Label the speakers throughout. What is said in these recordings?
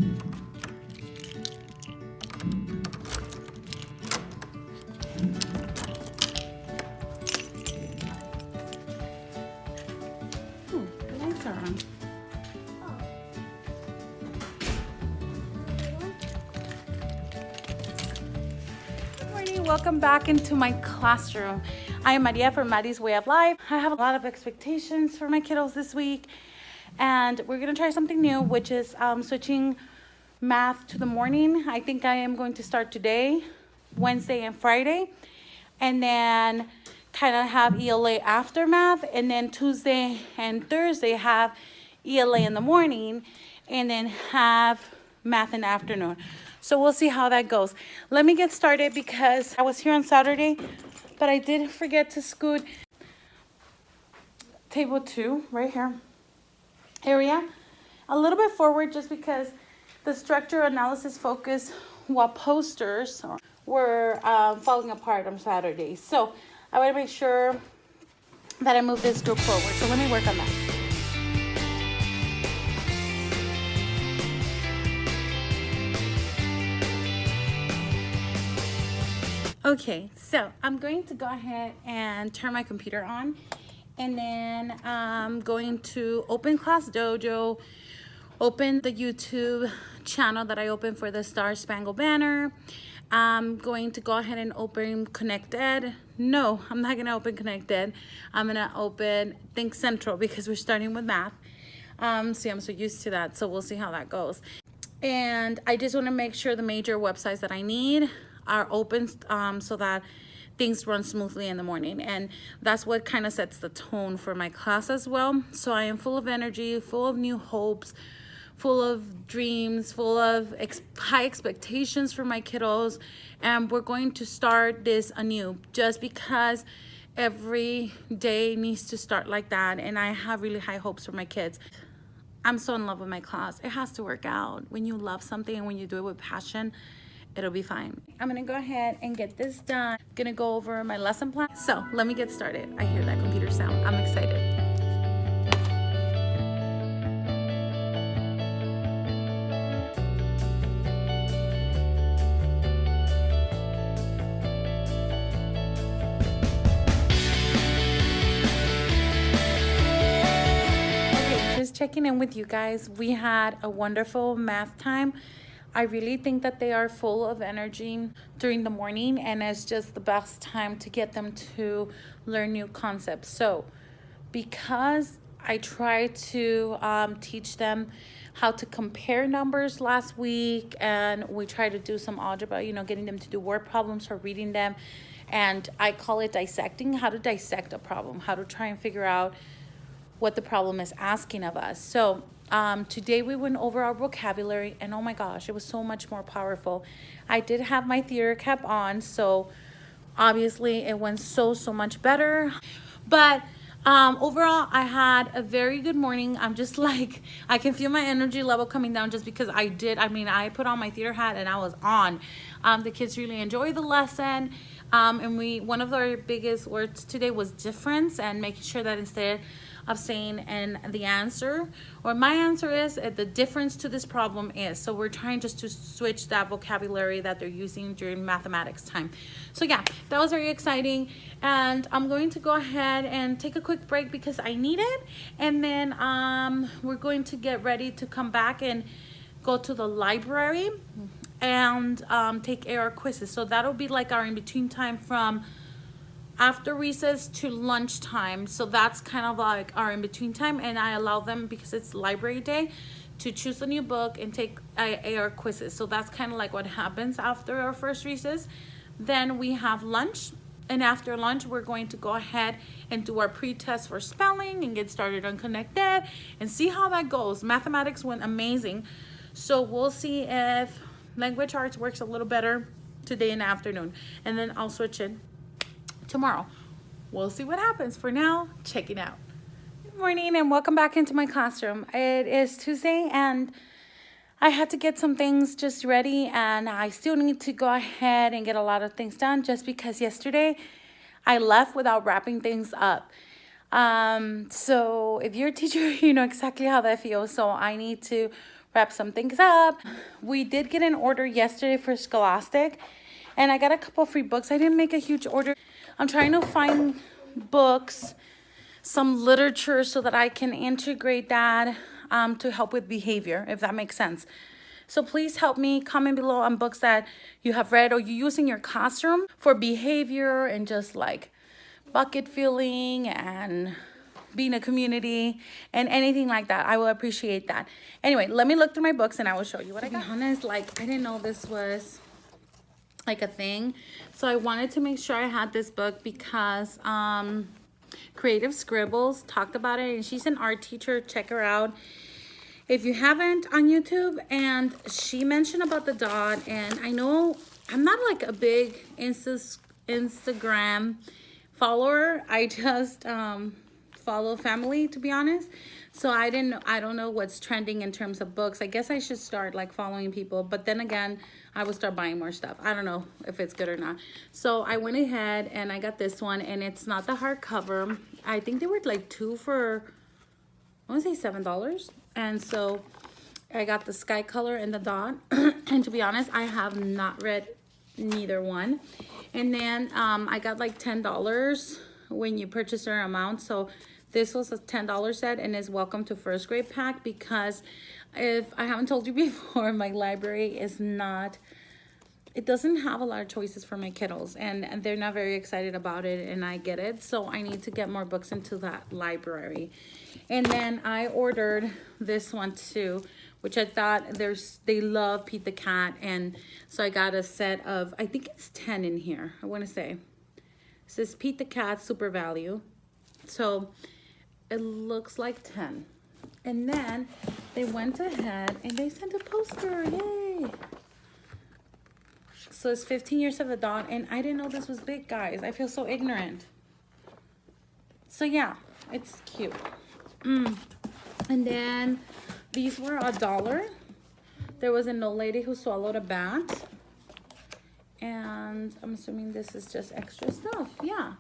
Speaker 1: The lights are on. Good morning, welcome back into my classroom. I am Maria from Maddie's Way of Life. I have a lot of expectations for my kiddos this week, and we're gonna try something new, which is switching math to the morning. I think I am going to start today, Wednesday and Friday, and then kind of have ELA after math, and then Tuesday and Thursday have ELA in the morning, and then have math in the afternoon. So we'll see how that goes. Let me get started because I was here on Saturday, but I did forget to scoot table 2 right here area a little bit forward, just because the structure analysis focus while posters were falling apart on Saturday. So I want to make sure that I move this group forward. So let me work on that. Okay, so I'm going to go ahead and turn my computer on, and then I'm going to open Class Dojo, open the YouTube channel that I opened for the Star Spangled Banner. I'm going to go ahead and open Connected. No, I'm not gonna open Connected. I'm gonna open Think Central because we're starting with math. See, I'm so used to that, so we'll see how that goes. And I just wanna make sure the major websites that I need are open so that things run smoothly in the morning. And that's what kind of sets the tone for my class as well. So I am full of energy, full of new hopes, full of dreams, full of high expectations for my kiddos. And we're going to start this anew, just because every day needs to start like that. And I have really high hopes for my kids. I'm so in love with my class. It has to work out. When you love something and when you do it with passion, it'll be fine. I'm gonna go ahead and get this done. I'm gonna go over my lesson plan. So let me get started. I hear that computer sound. I'm excited. Just checking in with you guys. We had a wonderful math time. I really think that they are full of energy during the morning, and it's just the best time to get them to learn new concepts. So because I tried to teach them how to compare numbers last week, and we tried to do some algebra, you know, getting them to do word problems or reading them, and I call it dissecting, how to dissect a problem, how to try and figure out what the problem is asking of us. So today we went over our vocabulary, and oh my gosh, it was so much more powerful. I did have my theater cap on, so obviously it went so much better. But overall, I had a very good morning. I'm just like, I can feel my energy level coming down just because I put on my theater hat and I was on. The kids really enjoyed the lesson. And one of our biggest words today was difference, and making sure that instead of saying and the answer, or my answer is, the difference to this problem is. So we're trying just to switch that vocabulary that they're using during mathematics time. So yeah, that was very exciting. And I'm going to go ahead and take a quick break because I need it. And then we're going to get ready to come back and go to the library and take AR quizzes. So that'll be like our in-between time from after recess to lunchtime. So that's kind of like our in-between time, and I allow them, because it's library day, to choose a new book and take AR quizzes. So that's kind of like what happens after our first recess. Then we have lunch, and after lunch we're going to go ahead and do our pre-test for spelling and get started on Connected and see how that goes. Mathematics went amazing, so we'll see if language arts works a little better today in the afternoon, and then I'll switch it tomorrow. We'll see what happens. For now, check it out. Good morning and welcome back into my classroom. It is Tuesday and I had to get some things just ready, and I still need to go ahead and get a lot of things done just because yesterday I left without wrapping things up. So if you're a teacher, you know exactly how that feels. So I need to wrap some things up. We did get an order yesterday for Scholastic, and I got a couple free books. I didn't make a huge order. I'm trying to find books, some literature, so that I can integrate that to help with behavior, if that makes sense. So please help me. Comment below on books that you have read or you use in your classroom for behavior and just like bucket filling and being a community and anything like that. I will appreciate that. Anyway, let me look through my books and I will show you what I got. To be honest, like I didn't know this was like a thing. So I wanted to make sure I had this book because Creative Scribbles talked about it, and she's an art teacher. Check her out if you haven't on YouTube. And she mentioned about the dot, and I know I'm not like a big Instagram follower. I just follow family, to be honest. So I don't know what's trending in terms of books. I guess I should start like following people, but then again, I will start buying more stuff. I don't know if it's good or not. So I went ahead and I got this one, and it's not the hardcover. I think they were like two for, I want to say $7. And so I got the sky color and the dot. And to be honest, I have not read neither one. And then I got like $10 when you purchase certain amount. So this was a $10 set, and is welcome to first grade pack, because if I haven't told you before, my library is not, it doesn't have a lot of choices for my kiddos, and they're not very excited about it, and I get it. So I need to get more books into that library. And then I ordered this one too, which I thought they love Pete the Cat, and so I got a set of, I think it's 10 in here, I want to say. It says Pete the Cat Super Value. So it looks like 10. And then they went ahead and they sent a poster. Yay! So it's 15 years of the dot, and I didn't know this was big, guys. I feel so ignorant. So yeah, it's cute. And then these were $1. There was an old lady who swallowed a bat. And I'm assuming this is just extra stuff. Yeah.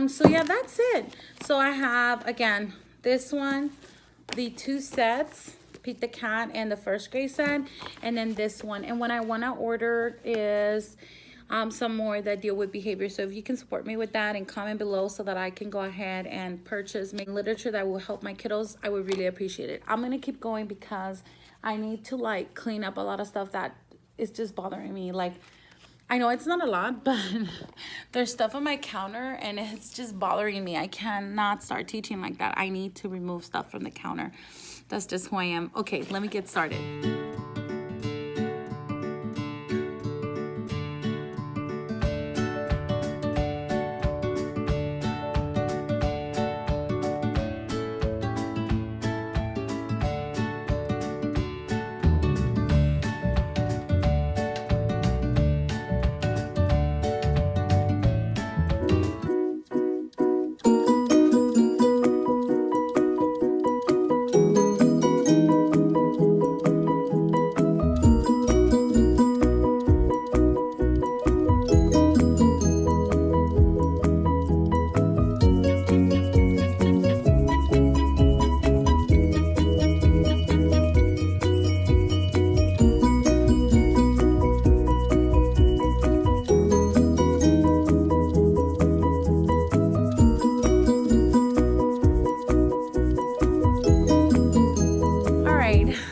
Speaker 1: So yeah, that's it. So I have, again, this one, the two sets, Pete the Cat and the first grade set, and then this one. And what I want to order is some more that deal with behavior. So if you can support me with that and comment below so that I can go ahead and purchase literature that will help my kiddos, I would really appreciate it. I'm going to keep going because I need to like clean up a lot of stuff that is just bothering me. Like, I know it's not a lot, but there's stuff on my counter and it's just bothering me. I cannot start teaching like that. I need to remove stuff from the counter. That's just who I am. Okay, let me get started.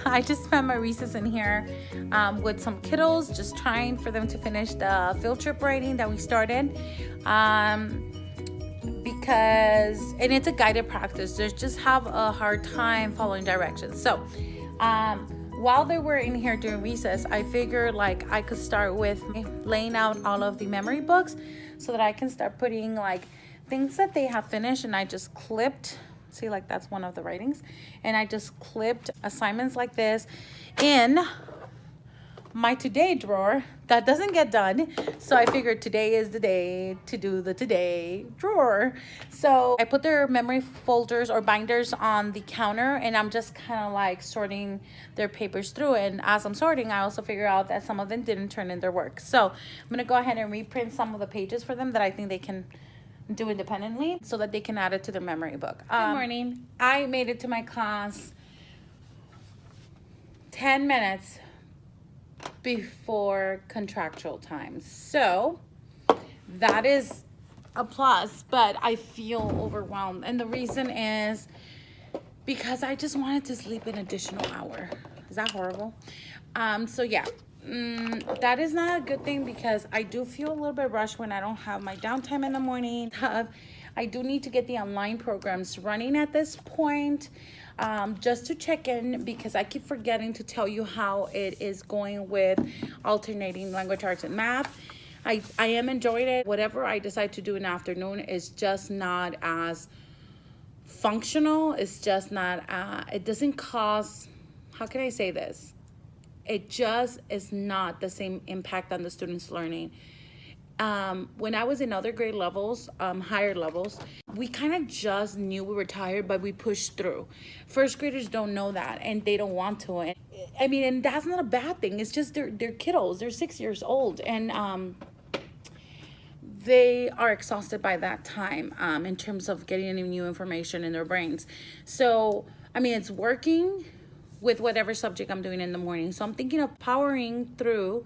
Speaker 1: I just spent my recess in here with some kiddos, just trying for them to finish the field trip writing that we started. Because, and it's a guided practice, they just have a hard time following directions. So while they were in here during recess, I figured like I could start with laying out all of the memory books so that I can start putting like things that they have finished, and I just clipped, see, like that's one of the writings, and I just clipped assignments like this in my today drawer that doesn't get done. So I figured today is the day to do the today drawer. So I put their memory folders or binders on the counter, and I'm just kind of like sorting their papers through. And as I'm sorting, I also figure out that some of them didn't turn in their work. So I'm gonna go ahead and reprint some of the pages for them that I think they can do independently so that they can add it to their memory book. Good morning. I made it to my class 10 minutes before contractual time. So that is a plus, but I feel overwhelmed. And the reason is because I just wanted to sleep an additional hour. Is that horrible? So yeah, that is not a good thing because I do feel a little bit rushed when I don't have my downtime in the morning. I do need to get the online programs running at this point, just to check in because I keep forgetting to tell you how it is going with alternating language arts and math. I am enjoying it. Whatever I decide to do in the afternoon is just not as functional. It's just not, it doesn't cause, how can I say this? It just is not the same impact on the students' learning. When I was in other grade levels, higher levels, we kind of just knew we were tired, but we pushed through. First graders don't know that, and they don't want to. And I mean, and that's not a bad thing. It's just they're kiddos. They're 6 years old, and they are exhausted by that time, in terms of getting any new information in their brains. So, I mean, it's working with whatever subject I'm doing in the morning. So I'm thinking of powering through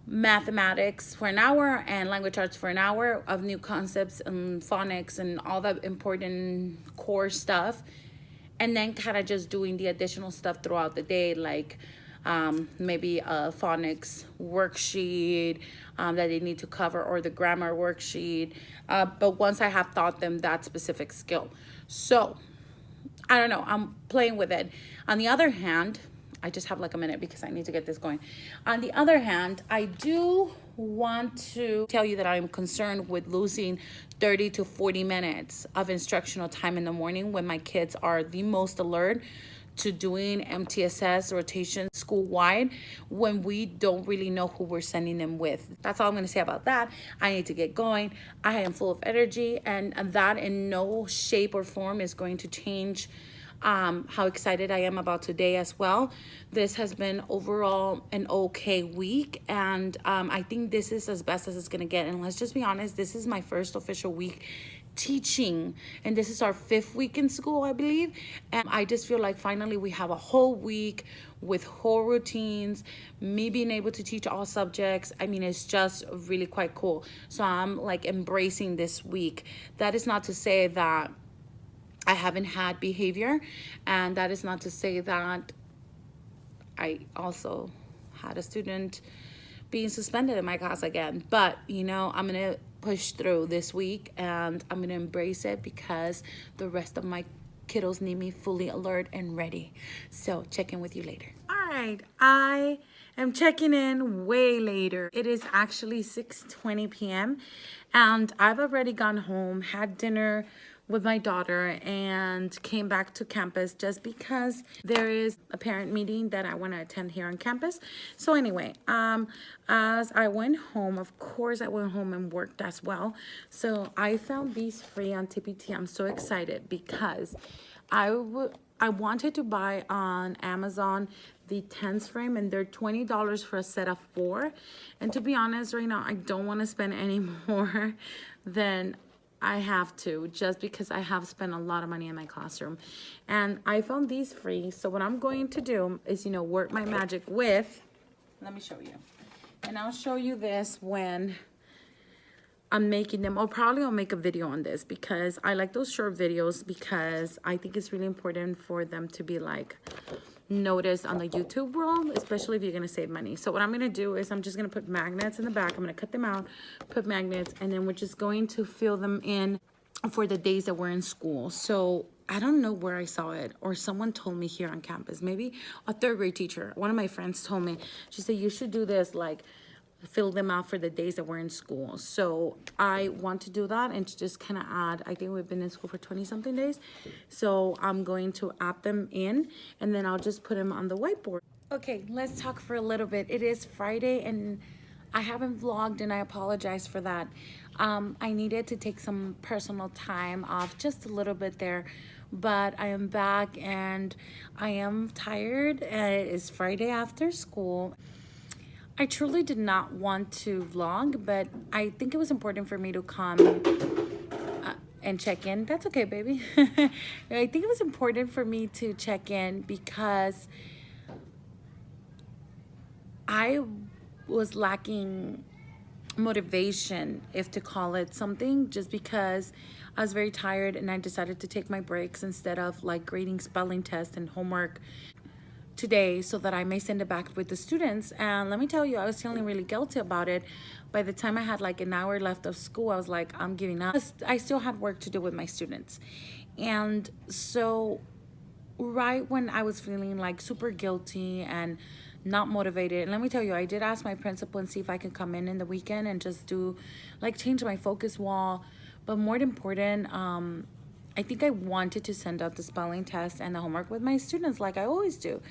Speaker 1: mathematics for an hour and language arts for an hour of new concepts and phonics and all that important core stuff. And then kind of just doing the additional stuff throughout the day, like maybe a phonics worksheet that they need to cover, or the grammar worksheet. But once I have taught them that specific skill. So I don't know, I'm playing with it. On the other hand, I just have like a minute because I need to get this going. On the other hand, I do want to tell you that I'm concerned with losing 30 to 40 minutes of instructional time in the morning when my kids are the most alert to doing MTSS rotation school-wide, when we don't really know who we're sending them with. That's all I'm going to say about that. I need to get going. I am full of energy, and that in no shape or form is going to change how excited I am about today as well. This has been overall an okay week, and I think this is as best as it's going to get. And let's just be honest, this is my first official week teaching, and this is our 5th week in school, I believe. And I just feel like finally we have a whole week with whole routines, me being able to teach all subjects. I mean, it's just really quite cool. So I'm like embracing this week. That is not to say that I haven't had behavior, and that is not to say that I also had a student being suspended in my class again. But you know, I'm gonna push through this week, and I'm gonna embrace it because the rest of my kiddos need me fully alert and ready. So check in with you later. All right, I am checking in way later. It is actually 6:20 p.m. and I've already gone home, had dinner with my daughter, and came back to campus just because there is a parent meeting that I want to attend here on campus. So anyway, as I went home, of course I went home and worked as well. So I found these free on TPT. I'm so excited because I wanted to buy on Amazon the tens frame, and they're $20 for a set of 4. And to be honest, right now I don't want to spend any more than I have to, just because I have spent a lot of money in my classroom. And I found these free. So what I'm going to do is, you know, work my magic with, let me show you. And I'll show you this when I'm making them, or probably I'll make a video on this, because I like those short videos, because I think it's really important for them to be like noticed on the YouTube world, especially if you're gonna save money. So what I'm gonna do is I'm just gonna put magnets in the back. I'm gonna cut them out, put magnets, and then we're just going to fill them in for the days that we're in school. So I don't know where I saw it, or someone told me here on campus, maybe a 3rd grade teacher. One of my friends told me, she said, you should do this, like fill them out for the days that we're in school. So I want to do that and to just kind of add, I think we've been in school for 20 something days. So I'm going to add them in, and then I'll just put them on the whiteboard. Okay, let's talk for a little bit. It is Friday and I haven't vlogged, and I apologize for that. I needed to take some personal time off, just a little bit there, but I am back and I am tired. It is Friday after school. I truly did not want to vlog, but I think it was important for me to come and check in. That's okay, baby. I think it was important for me to check in because I was lacking motivation, if to call it something, just because I was very tired and I decided to take my breaks instead of like grading spelling tests and homework today so that I may send it back with the students. And let me tell you, I was feeling really guilty about it. By the time I had like an hour left of school, I was like, I'm giving up. I still had work to do with my students. And so right when I was feeling like super guilty and not motivated, and let me tell you, I did ask my principal and see if I could come in the weekend and just do like change my focus wall. But more important, I think I wanted to send out the spelling test and the homework with my students like I always do.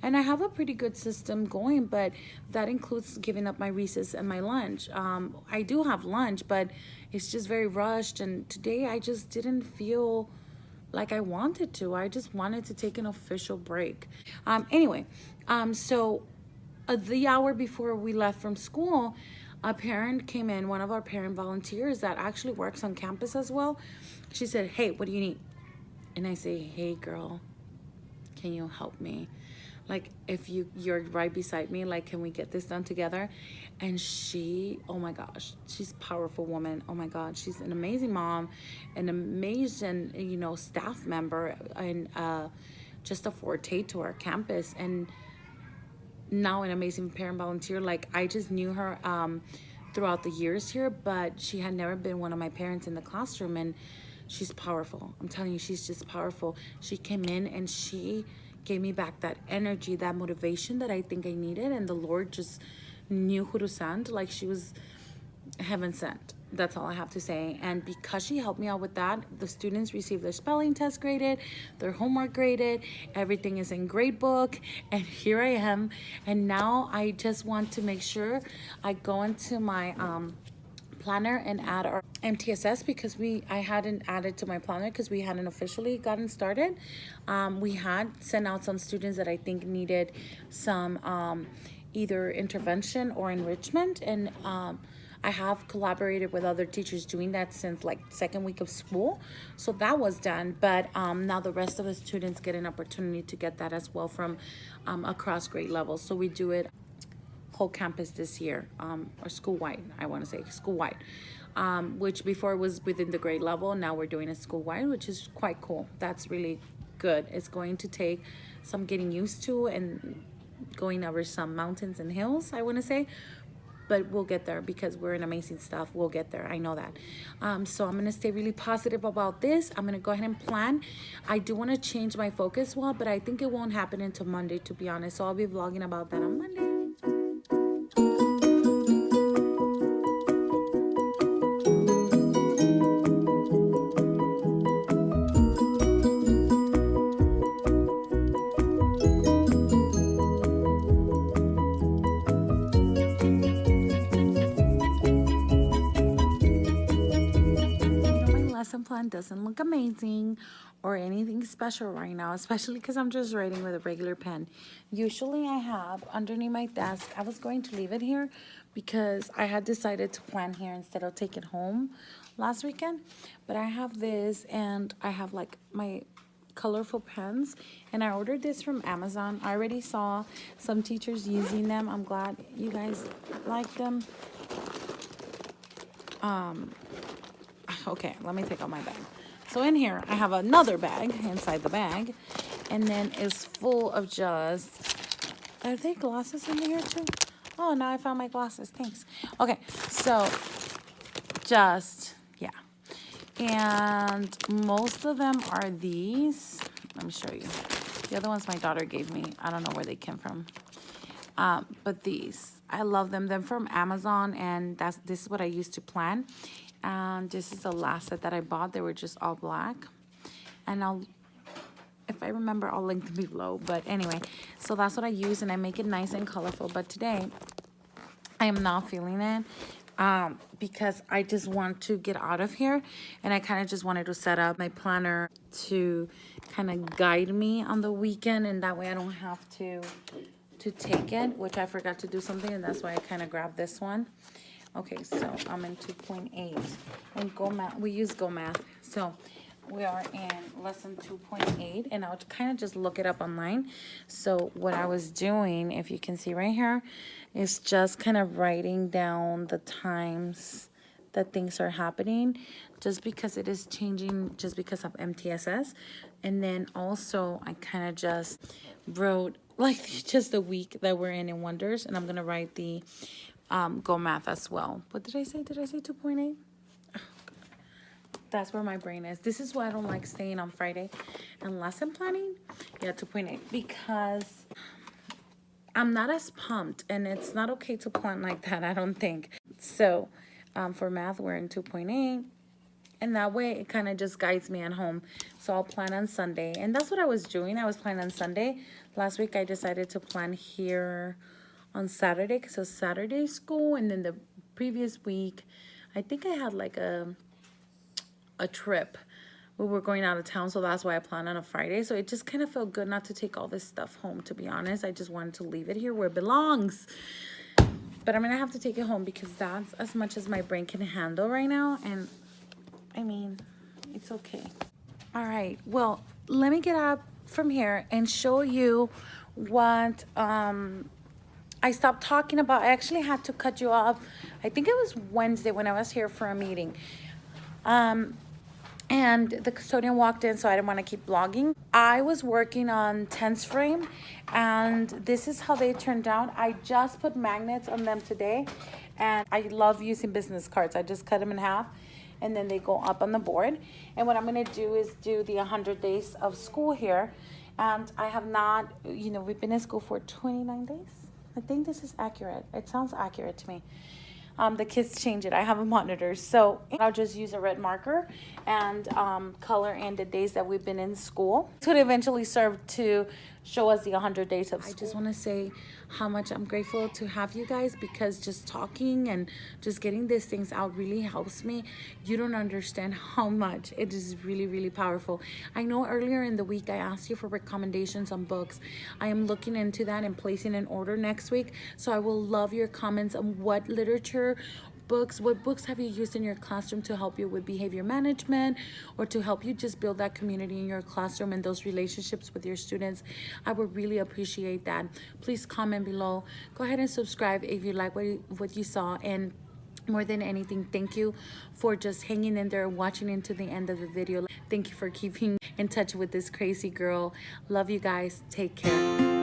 Speaker 1: And I have a pretty good system going, but that includes giving up my recess and my lunch. I do have lunch, but it's just very rushed. And today I just didn't feel like I wanted to. I just wanted to take an official break. So the hour before we left from school, a parent came in, one of our parent volunteers that actually works on campus as well. She said, hey, what do you need? And I say, hey girl, can you help me? Like, if you're right beside me, like, can we get this done together? And she, oh my gosh, she's a powerful woman. Oh my God, she's an amazing mom, an amazing, staff member, and just a forte to our campus. And now an amazing parent volunteer. Like, I just knew her throughout the years here, but she had never been one of my parents in the classroom. And she's powerful. I'm telling you, she's just powerful. She came in and she gave me back that energy, that motivation that I think I needed. And the Lord just knew who to send. Like, she was heaven sent. That's all I have to say. And because she helped me out with that, the students received their spelling test graded, their homework graded, everything is in grade book, and here I am. And now I just want to make sure I go into my planner and add our MTSS, because I hadn't added to my planner because we hadn't officially gotten started. We had sent out some students that I think needed some either intervention or enrichment, and I have collaborated with other teachers doing that since like second week of school, so that was done. But now the rest of the students get an opportunity to get that as well from across grade levels. So we do it whole campus this year, or school-wide, I want to say school-wide, which before was within the grade level. Now we're doing it school-wide, which is quite cool. That's really good. It's going to take some getting used to and going over some mountains and hills, I want to say, but we'll get there because we're an amazing staff. We'll get there. I know that. So I'm going to stay really positive about this. I'm going to go ahead and plan. I do want to change my focus wall, but I think it won't happen until Monday, to be honest. So I'll be vlogging about that on Monday. Lesson plan doesn't look amazing or anything special right now, especially because I'm just writing with a regular pen. Usually I have underneath my desk, I was going to leave it here because I had decided to plan here instead of take it home last weekend, but I have this, and I have like my colorful pens, and I ordered this from Amazon. I already saw some teachers using them. I'm glad you guys like them. Okay, let me take out my bag. So in here, I have another bag inside the bag, and then it's full of just, are there glasses in here too? Oh, now I found my glasses, thanks. Okay, so just, yeah. And most of them are these. Let me show you. The other ones my daughter gave me. I don't know where they came from. But these, I love them. They're from Amazon, and this is what I used to plan. And this is the last set that I bought. They were just all black. And if I remember, I'll link them below. But anyway, so that's what I use, and I make it nice and colorful. But today, I am not feeling it because I just want to get out of here. And I kind of just wanted to set up my planner to kind of guide me on the weekend. And that way I don't have to take it, which I forgot to do something. And that's why I kind of grabbed this one. Okay, so I'm in 2.8, and Go Math, we use Go Math. So we are in lesson 2.8, and I'll kind of just look it up online. So what I was doing, if you can see right here, is just kind of writing down the times that things are happening, just because it is changing, just because of MTSS. And then also I kind of just wrote like just the week that we're in Wonders, and I'm gonna write the Go Math as well. What did I say? Did I say 2.8? That's where my brain is. This is why I don't like staying on Friday and lesson planning. Yeah, 2.8, because I'm not as pumped, and it's not okay to plan like that, I don't think. So for math, we're in 2.8. And that way, it kind of just guides me at home. So I'll plan on Sunday. And that's what I was doing. I was planning on Sunday. Last week, I decided to plan here on Saturday, because it was Saturday school. And then the previous week, I think I had like a trip. We were going out of town, so that's why I planned on a Friday. So it just kind of felt good not to take all this stuff home, to be honest. I just wanted to leave it here where it belongs. But I'm going to have to take it home, because that's as much as my brain can handle right now. And I mean, it's okay. All right, well, let me get up from here and show you what I stopped talking about. I actually had to cut you off. I think it was Wednesday when I was here for a meeting. And the custodian walked in, so I didn't want to keep vlogging. I was working on tense frame, and this is how they turned out. I just put magnets on them today, and I love using business cards. I just cut them in half, and then they go up on the board. And what I'm going to do is do the 100 days of school here. And I have not, you know, we've been in school for 29 days. I think this is accurate. It sounds accurate to me. The kids change it. I have a monitor. So I'll just use a red marker and color in the days that we've been in school. This would eventually serve to show us the 100 days of school. I just want to say how much I'm grateful to have you guys, because just talking and just getting these things out really helps me. You don't understand how much. It is really, really powerful. I know earlier in the week I asked you for recommendations on books. I am looking into that and placing an order next week. So I will love your comments on what literature, books, what books have you used in your classroom to help you with behavior management, or to help you just build that community in your classroom and those relationships with your students. I would really appreciate that. Please comment below. Go ahead and subscribe if you like what you saw. And more than anything, thank you for just hanging in there and watching into the end of the video. Thank you for keeping in touch with this crazy girl. Love you guys. Take care.